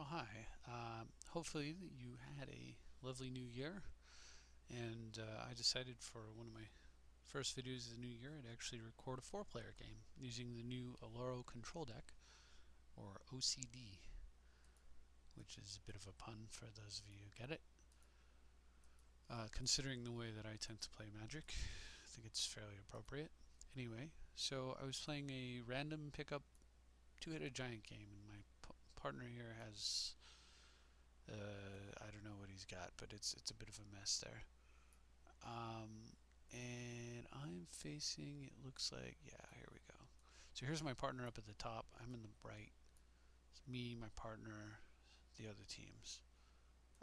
Oh, hi. Hopefully you had a lovely new year, and I decided for one of my first videos of the new year to actually record a four-player game using the new Oloro Control Deck, or OCD, which is a bit of a pun for those of you who get it. Considering the way that I tend to play Magic, I think it's fairly appropriate. Anyway, so I was playing a random pickup two-headed giant game, and my partner here has I don't know what he's got, but it's a bit of a mess there. And I'm facing, it looks like, yeah, here we go. So here's my partner up at the top. I'm in the right. It's me, my partner, the other teams.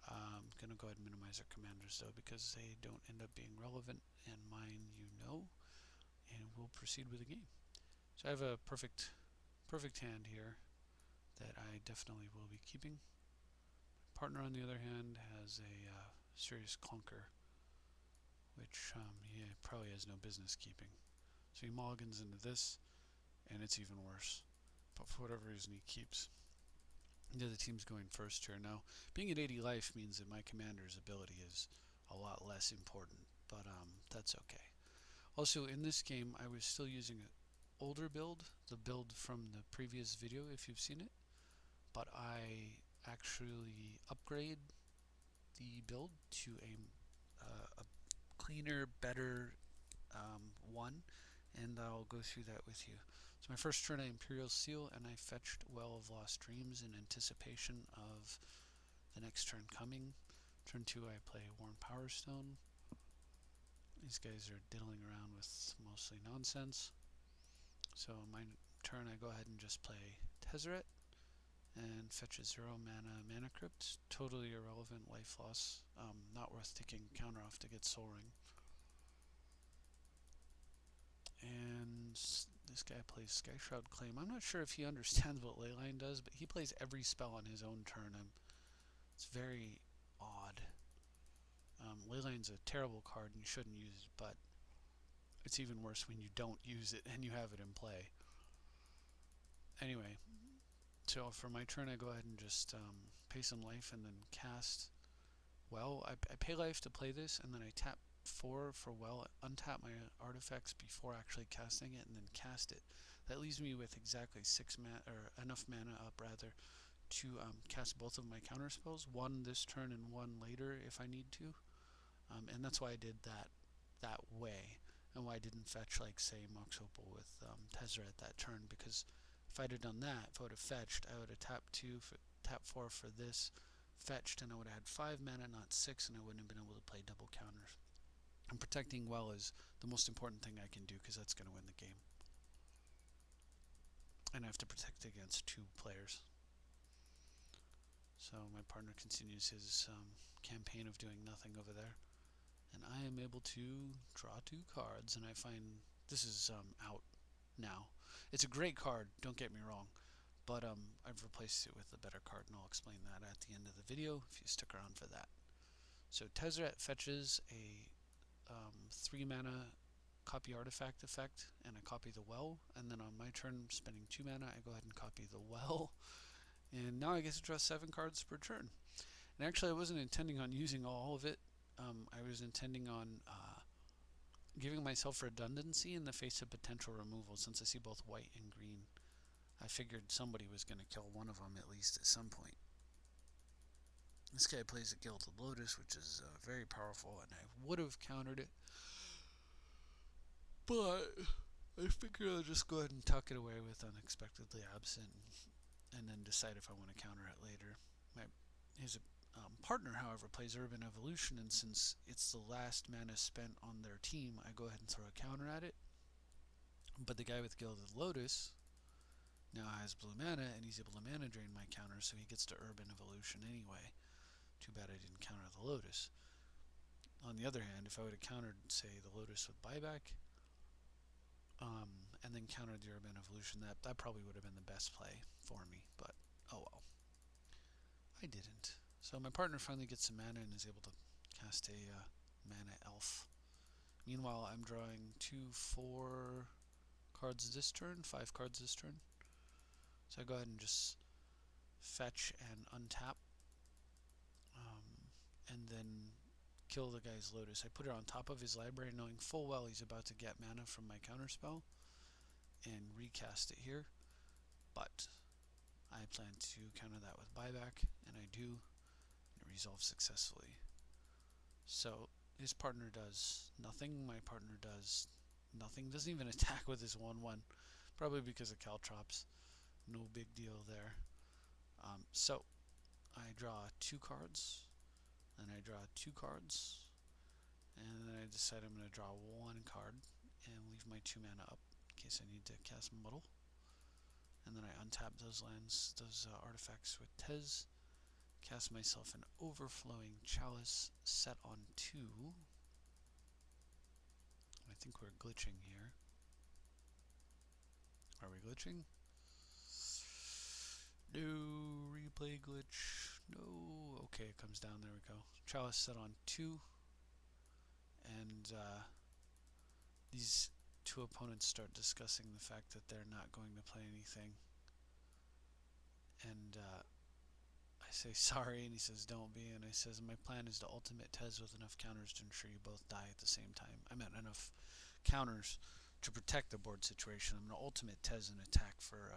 I'm going to go ahead and minimize our commanders, though, because they don't end up being relevant, and mine you know, and we'll proceed with the game. So I have a perfect hand here that I definitely will be keeping. Partner, on the other hand, has a serious clunker, which he probably has no business keeping. So he mulligans into this, and it's even worse. But for whatever reason, he keeps. The other team's going first here. Now, being at 80 life means that my commander's ability is a lot less important, but that's okay. Also, in this game, I was still using an older build, the build from the previous video, if you've seen it, but I actually upgrade the build to a cleaner, better one, and I'll go through that with you. So my first turn I Imperial Seal, and I fetched Well of Lost Dreams in anticipation of the next turn coming. Turn 2 I play Worn Power Stone. These guys are diddling around with mostly nonsense. So on my turn I go ahead and just play Tezzeret and fetch a 0 mana Crypt. Totally irrelevant life loss. Not worth taking counter off to get Soul Ring. And this guy plays Skyshroud Claim. I'm not sure if he understands what Leyline does, but he plays every spell on his own turn. It's very odd. Leyline's a terrible card and you shouldn't use it, but it's even worse when you don't use it and you have it in play. Anyway, so for my turn I go ahead and just pay some life and then cast Well. I pay life to play this, and then I tap 4 for Well, untap my artifacts before actually casting it, and then cast it. That leaves me with exactly 6 mana, or enough mana up rather, to cast both of my counter spells, one this turn and one later if I need to. And that's why I did that way, and why I didn't fetch, like, say, Mox Opal with Tezzeret that turn, because if I'd have done that, if I would have fetched, I would have tapped 2, tap 4 for this, fetched, and I would have had 5 mana, not 6, and I wouldn't have been able to play double counters. And protecting Well is the most important thing I can do, because that's going to win the game. And I have to protect against 2 players. So my partner continues his campaign of doing nothing over there. And I am able to draw 2 cards, and I find this is out now. It's a great card, don't get me wrong, but I've replaced it with a better card, and I'll explain that at the end of the video if you stick around for that. So Tezzeret fetches a 3 mana copy artifact effect, and I copy the Well, and then on my turn, spending 2 mana, I go ahead and copy the Well, and now I get to draw 7 cards per turn. And actually I wasn't intending on using all of it. I was intending on giving myself redundancy in the face of potential removal, since I see both white and green. I figured somebody was going to kill one of them at least at some point. This guy plays a Gilded Lotus, which is very powerful, and I would have countered it, but I figure I'll just go ahead and tuck it away with Unexpectedly Absent, and then decide if I want to counter it later. His partner, however, plays Urban Evolution, and since it's the last mana spent on their team, I go ahead and throw a counter at it. But the guy with Gilded Lotus now has blue mana, and he's able to mana drain my counter, so he gets to Urban Evolution anyway. Too bad I didn't counter the Lotus. On the other hand, if I would have countered, say, the Lotus with Buyback, and then countered the Urban Evolution, that probably would have been the best play for me, but oh well. I didn't. So my partner finally gets some mana and is able to cast a mana elf. Meanwhile, I'm drawing 4 cards this turn, 5 cards this turn. So I go ahead and just fetch and untap, and then kill the guy's Lotus. I put it on top of his library knowing full well he's about to get mana from my counterspell and recast it here, but I plan to counter that with buyback, and I do, and it resolves successfully. So his partner does nothing, my partner does nothing, doesn't even attack with his 1/1, probably because of Caltrops, no big deal there. So I draw 2 cards, and I draw 2 cards, and then I decide I'm going to draw 1 card and leave my 2 mana up in case I need to cast Muddle. And then I untap those lands, those artifacts with Tez, cast myself an Overflowing Chalice, set on 2. I think we're glitching here. Are we glitching? No, replay glitch. No. Okay, it comes down. There we go. Chalice set on 2. And these 2 opponents start discussing the fact that they're not going to play anything. And I say sorry, and he says don't be, and I says my plan is to ultimate Tez with enough counters to ensure you both die at the same time. I meant enough counters to protect the board situation. I'm going to ultimate Tez and attack for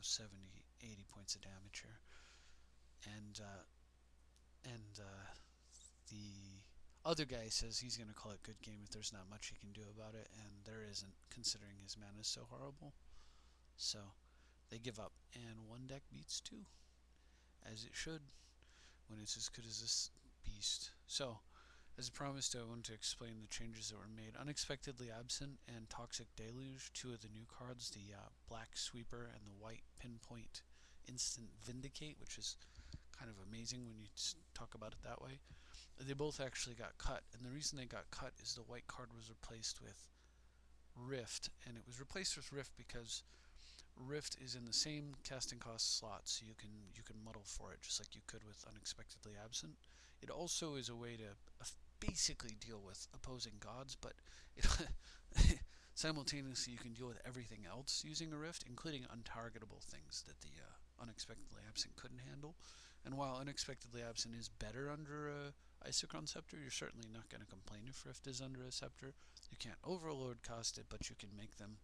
70, 80 points of damage here. And the other guy says he's going to call it good game if there's not much he can do about it, and there isn't, considering his mana is so horrible. So they give up, and 1 deck beats 2, as it should, when it's as good as this beast. So, as promised, I wanted to explain the changes that were made. Unexpectedly Absent and Toxic Deluge, 2 of the new cards, the Black Sweeper and the White Pinpoint Instant Vindicate, which is kind of amazing when you talk about it that way. They both actually got cut, and the reason they got cut is the white card was replaced with Rift, and it was replaced with Rift because Rift is in the same casting cost slot, so you can muddle for it just like you could with Unexpectedly Absent. It also is a way to basically deal with opposing gods, but simultaneously you can deal with everything else using a Rift, including untargetable things that the Unexpectedly Absent couldn't handle. And while Unexpectedly Absent is better under a Isochron Scepter, you're certainly not going to complain if Rift is under a Scepter. You can't overload cost it, but you can make them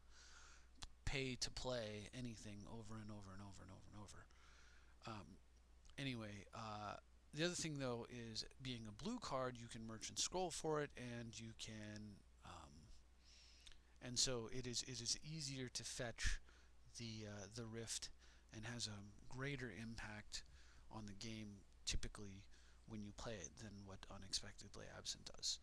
pay to play anything over and over and over and over and over. Anyway, the other thing though is being a blue card, you can Merchant Scroll for it, and you can, and so it is easier to fetch the Rift and has a greater impact on the game typically when you play it than what Unexpectedly Absent does.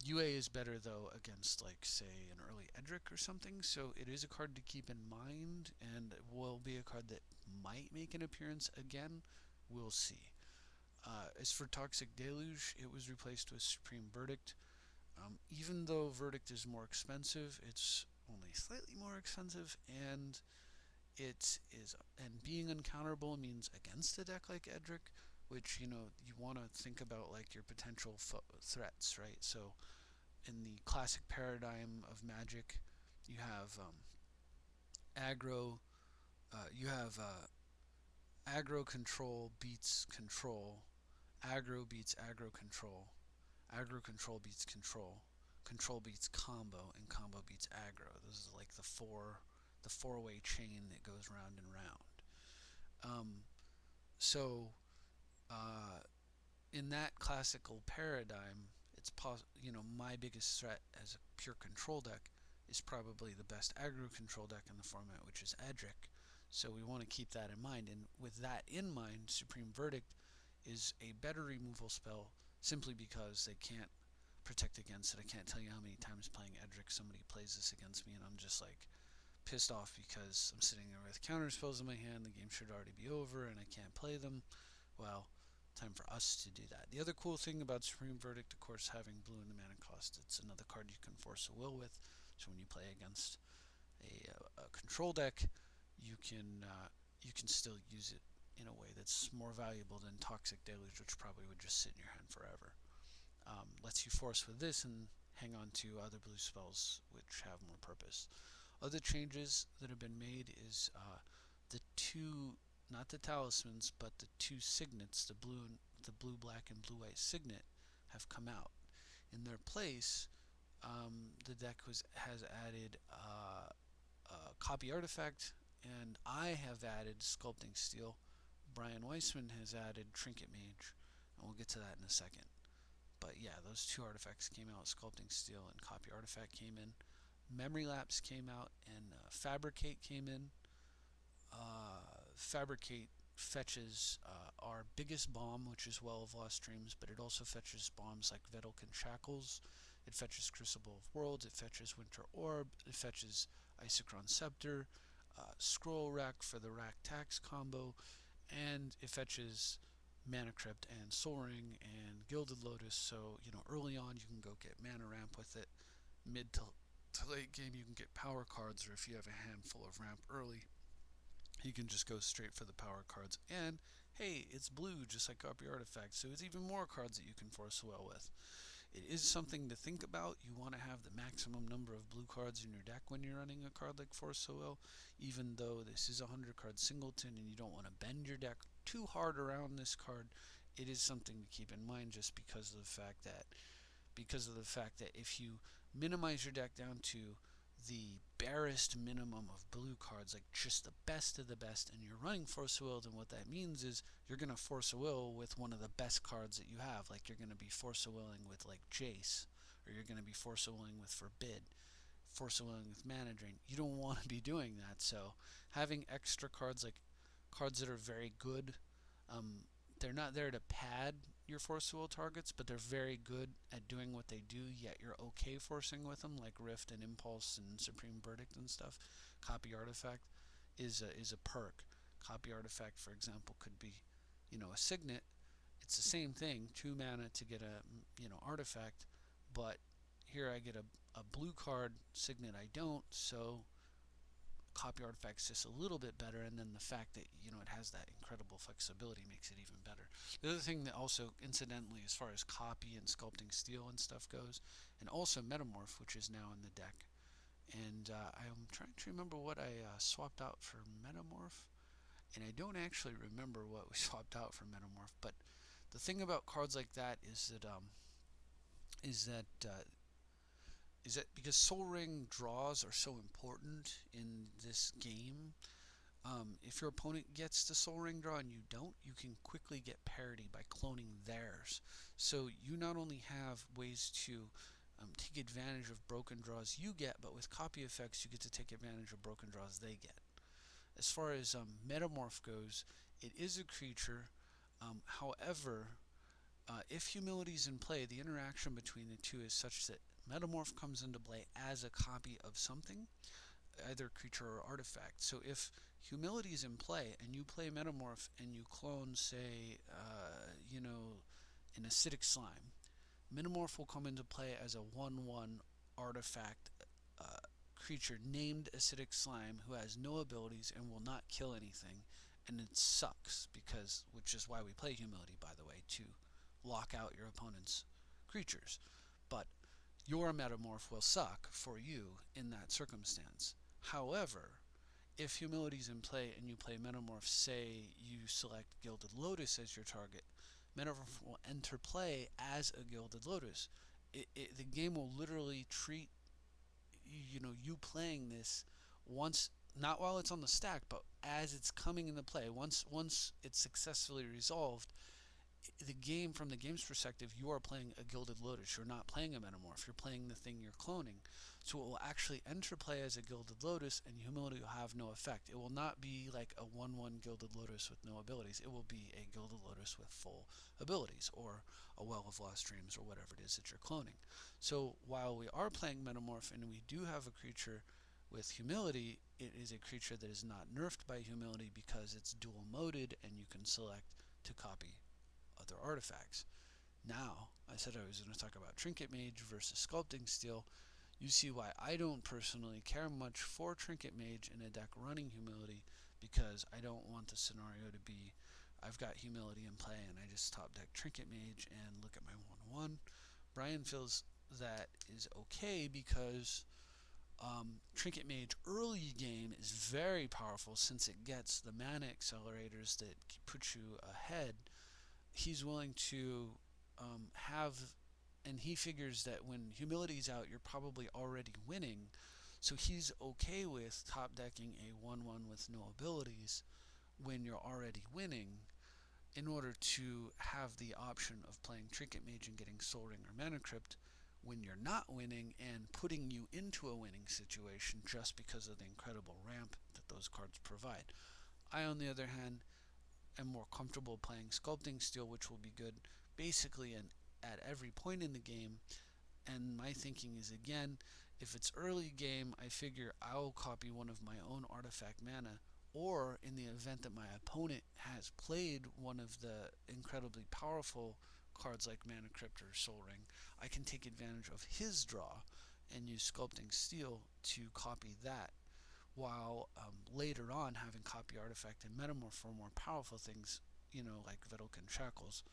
UA is better though against, like, say an early Edric or something, so it is a card to keep in mind, and will be a card that might make an appearance again. We'll see. As for Toxic Deluge, it was replaced with Supreme Verdict. Even though Verdict is more expensive, it's only slightly more expensive, and being uncounterable means against a deck like Edric, which you want to think about like your potential threats, right? So in the classic paradigm of Magic, you have aggro. You have aggro control beats control. Aggro beats aggro control. Aggro control beats control. Control beats combo, and combo beats aggro. This is like the four-way chain that goes round and round. So in that classical paradigm, it's my biggest threat as a pure control deck is probably the best aggro control deck in the format, which is Edric. So we want to keep that in mind, and with that in mind, Supreme Verdict is a better removal spell simply because they can't protect against it. I can't tell you how many times playing Edric somebody plays this against me and I'm just like pissed off because I'm sitting there with counter spells in my hand, the game should already be over and I can't play them. Well, time for us to do that. The other cool thing about Supreme Verdict, of course, having blue in the mana cost, it's another card you can force a will with, so when you play against a control deck, you can still use it in a way that's more valuable than Toxic Deluge, which probably would just sit in your hand forever. Lets you force with this and hang on to other blue spells which have more purpose. Other changes that have been made is the 2 not the talismans, but the two signets, the blue, black, and blue, white signet, have come out. In their place, the deck has added copy artifact, and I have added sculpting steel. Brian Weissman has added trinket mage, and we'll get to that in a second. But yeah, those two artifacts came out. Sculpting steel and copy artifact came in. Memory lapse came out, and fabricate came in. Fabricate fetches our biggest bomb, which is Well of Lost Dreams, but it also fetches bombs like Vedalken Shackles. It fetches Crucible of Worlds. It fetches Winter Orb. It fetches Isochron Scepter, Scroll Rack for the Rack Tax combo, and it fetches Mana Crypt and Soul Ring and Gilded Lotus. So, early on you can go get Mana Ramp with it. Mid to late game you can get power cards, or if you have a handful of ramp early, you can just go straight for the power cards. And hey, it's blue just like Copy Artifact, so it's even more cards that you can force a well with. It is something to think about. You want to have the maximum number of blue cards in your deck when you're running a card like Force of Will, even though this is a 100 card singleton and you don't want to bend your deck too hard around this card. It is something to keep in mind, just because of the fact that if you minimize your deck down to the barest minimum of blue cards, like just the best of the best, and you're running Force of Will, then what that means is you're going to Force a Will with one of the best cards that you have. Like, you're going to be Force of Willing with like Jace, or you're going to be Force of Willing with Forbid, Force of Willing with Mana Drain. You don't want to be doing that. So having extra cards, like cards that are very good, they're not there to pad your Force of Will targets, but they're very good at doing what they do, yet you're okay forcing with them, like Rift and Impulse and Supreme Verdict and stuff. Copy Artifact is a perk. Copy Artifact, for example, could be, a Signet. It's the same thing, 2 mana to get a, artifact, but here I get a blue card, Signet I don't, so Copy Artifact's just a little bit better, and then the fact that it has that incredible flexibility makes it even better. The other thing that also, incidentally, as far as copy and sculpting steel and stuff goes, and also Metamorph, which is now in the deck, and I'm trying to remember what I swapped out for Metamorph, and I don't actually remember what we swapped out for Metamorph. But the thing about cards like that is that because Soul Ring draws are so important in this game, if your opponent gets the Soul Ring draw and you don't, you can quickly get parity by cloning theirs. So you not only have ways to take advantage of broken draws you get, but with copy effects you get to take advantage of broken draws they get. As far as Metamorph goes, it is a creature. However, if humility is in play, the interaction between the two is such that Metamorph comes into play as a copy of something, either creature or artifact. So if humility is in play and you play Metamorph and you clone, say, an acidic slime, Metamorph will come into play as a 1/1 artifact creature named Acidic Slime, who has no abilities and will not kill anything, and it sucks, which is why we play Humility, by the way, to lock out your opponent's creatures. But your Metamorph will suck for you in that circumstance. However, if Humility is in play and you play Metamorph, say you select Gilded Lotus as your target, Metamorph will enter play as a Gilded Lotus. The game will literally treat you playing this once, not while it's on the stack, but as it's coming into play. Once it's successfully resolved, the game, from the game's perspective, you are playing a Gilded Lotus. You're not playing a Metamorph. You're playing the thing you're cloning. So it will actually enter play as a Gilded Lotus, and Humility will have no effect. It will not be like a 1/1 Gilded Lotus with no abilities. It will be a Gilded Lotus with full abilities, or a Well of Lost Dreams, or whatever it is that you're cloning. So while we are playing Metamorph and we do have a creature with Humility, it is a creature that is not nerfed by Humility because it's dual moded and you can select to copy other artifacts. Now, I said I was going to talk about Trinket Mage versus Sculpting Steel. You see why I don't personally care much for Trinket Mage in a deck running Humility, because I don't want the scenario to be I've got Humility in play and I just top deck Trinket Mage and look at my 1/1. Brian feels that is okay because Trinket Mage early game is very powerful since it gets the mana accelerators that put you ahead. He's willing to have, and he figures that when humility's out, you're probably already winning. So he's okay with top decking a 1/1 with no abilities when you're already winning, in order to have the option of playing Trinket Mage and getting Soul Ring or Mana Crypt when you're not winning, and putting you into a winning situation just because of the incredible ramp that those cards provide. I, on the other hand, am more comfortable playing Sculpting Steel, which will be good basically at every point in the game. And my thinking is, again, if it's early game, I figure I'll copy one of my own artifact mana, or in the event that my opponent has played one of the incredibly powerful cards like Mana Crypt or Soul Ring, I can take advantage of his draw and use Sculpting Steel to copy that, while later on having copy Artifact and Metamorph for more powerful things, like Vedalken Shackles.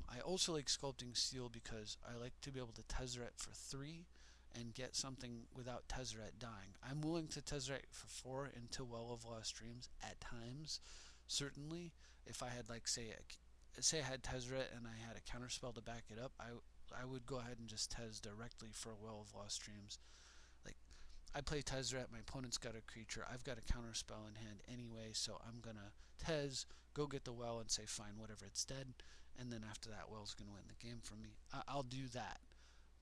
I also like Sculpting Steel because I like to be able to Tezzeret for 3 and get something without Tezzeret dying. I'm willing to Tezzeret for 4 into Well of Lost Dreams at times, certainly. If I had, like, say I had Tezzeret and I had a counterspell to back it up, I would go ahead and just Tez directly for Well of Lost Dreams. Like, I play Tezzeret, my opponent's got a creature, I've got a counterspell in hand anyway, so I'm gonna Tez, go get the well, and say fine, whatever, it's dead. And then after that, Well's going to win the game for me. I'll do that.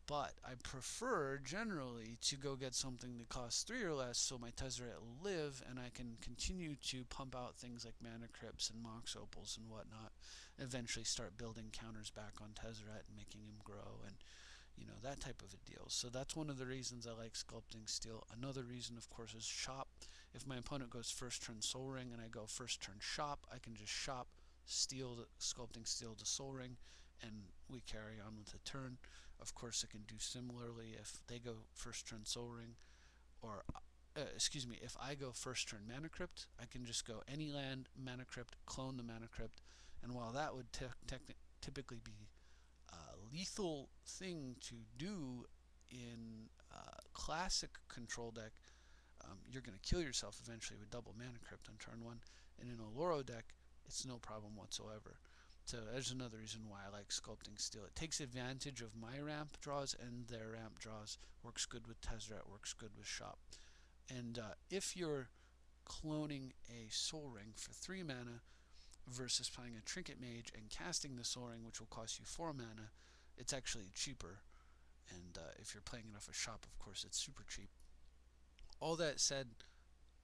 But I prefer generally to go get something that costs 3 or less, so my Tezzeret will live, and I can continue to pump out things like Mana Crypts and Mox Opals and whatnot, and eventually start building counters back on Tezzeret and making him grow, and that type of a deal. So that's one of the reasons I like Sculpting Steel. Another reason, of course, is shop. If my opponent goes first turn Soul Ring and I go first turn shop, I can just shop, Sculpting Steel to Soul Ring, and we carry on with the turn. Of course, it can do similarly if they go first turn Soul Ring, or if I go first turn Mana Crypt, I can just go any land, Mana Crypt, clone the Mana Crypt, and while that would typically be a lethal thing to do in classic control deck, you're going to kill yourself eventually with double Mana Crypt on turn 1, and in Oloro deck, it's no problem whatsoever. So there's another reason why I like Sculpting Steel. It takes advantage of my ramp draws and their ramp draws, works good with Tezzeret, works good with shop. And if you're cloning a Soul Ring for 3 mana versus playing a Trinket Mage and casting the Soul Ring, which will cost you 4 mana, it's actually cheaper. And if you're playing it off a shop, of course, it's super cheap. All that said,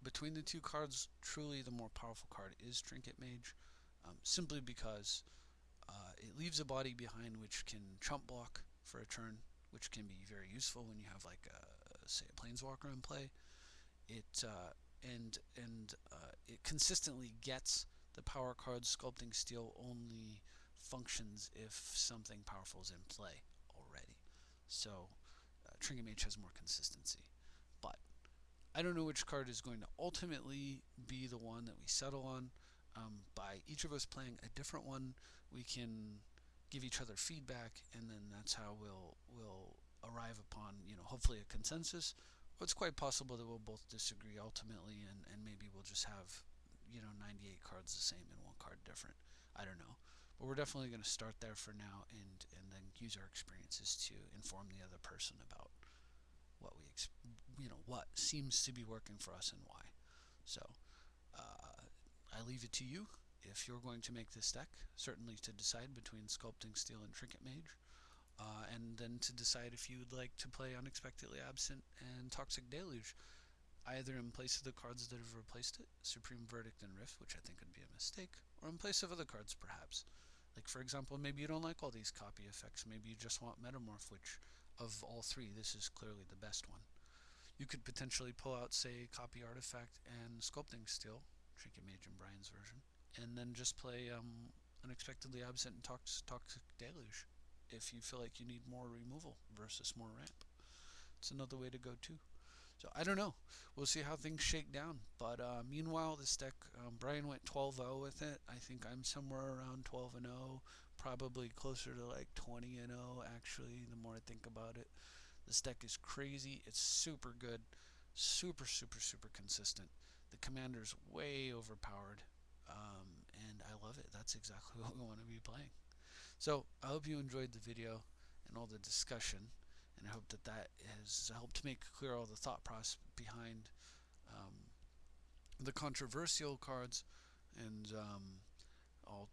between the two cards, truly the more powerful card is Trinket Mage, simply because it leaves a body behind which can chump block for a turn, which can be very useful when you have, like, say, a Planeswalker in play. It it consistently gets the power card. Sculpting Steel only functions if something powerful is in play already. So Trinket Mage has more consistency. But I don't know which card is going to ultimately be the one that we settle on. By each of us playing a different one, we can give each other feedback, and then that's how we'll arrive upon, hopefully a consensus. Or it's quite possible that we'll both disagree ultimately, and maybe we'll just have 98 cards the same and one card different. I don't know, but we're definitely going to start there for now, and then use our experiences to inform the other person about what what seems to be working for us and why. So I leave it to you, if you're going to make this deck, certainly to decide between Sculpting Steel and Trinket Mage, and then to decide if you would like to play Unexpectedly Absent and Toxic Deluge, either in place of the cards that have replaced it, Supreme Verdict and Rift, which I think would be a mistake, or in place of other cards perhaps. Like, for example, maybe you don't like all these copy effects, maybe you just want Metamorph, which of all three, this is clearly the best one. You could potentially pull out, say, Copy Artifact and Sculpting Steel, Trinket Mage and Brian's version, and then just play Unexpectedly Absent and Toxic Deluge if you feel like you need more removal versus more ramp. It's another way to go too. So I don't know. We'll see how things shake down. But meanwhile, this deck, Brian went 12-0 with it. I think I'm somewhere around 12-0, probably closer to like 20-0 actually, the more I think about it. This deck is crazy. It's super good, super, super, super consistent. The commander's way overpowered, and I love it. That's exactly what we want to be playing. So I hope you enjoyed the video and all the discussion, and I hope that that has helped make clear all the thought process behind the controversial cards, and I'll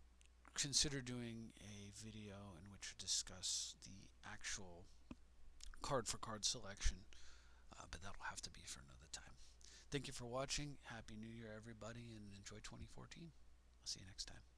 consider doing a video in which we discuss the actual card for card selection, but that'll have to be for another time. Thank you for watching. Happy New Year, everybody, and enjoy 2014. I'll see you next time.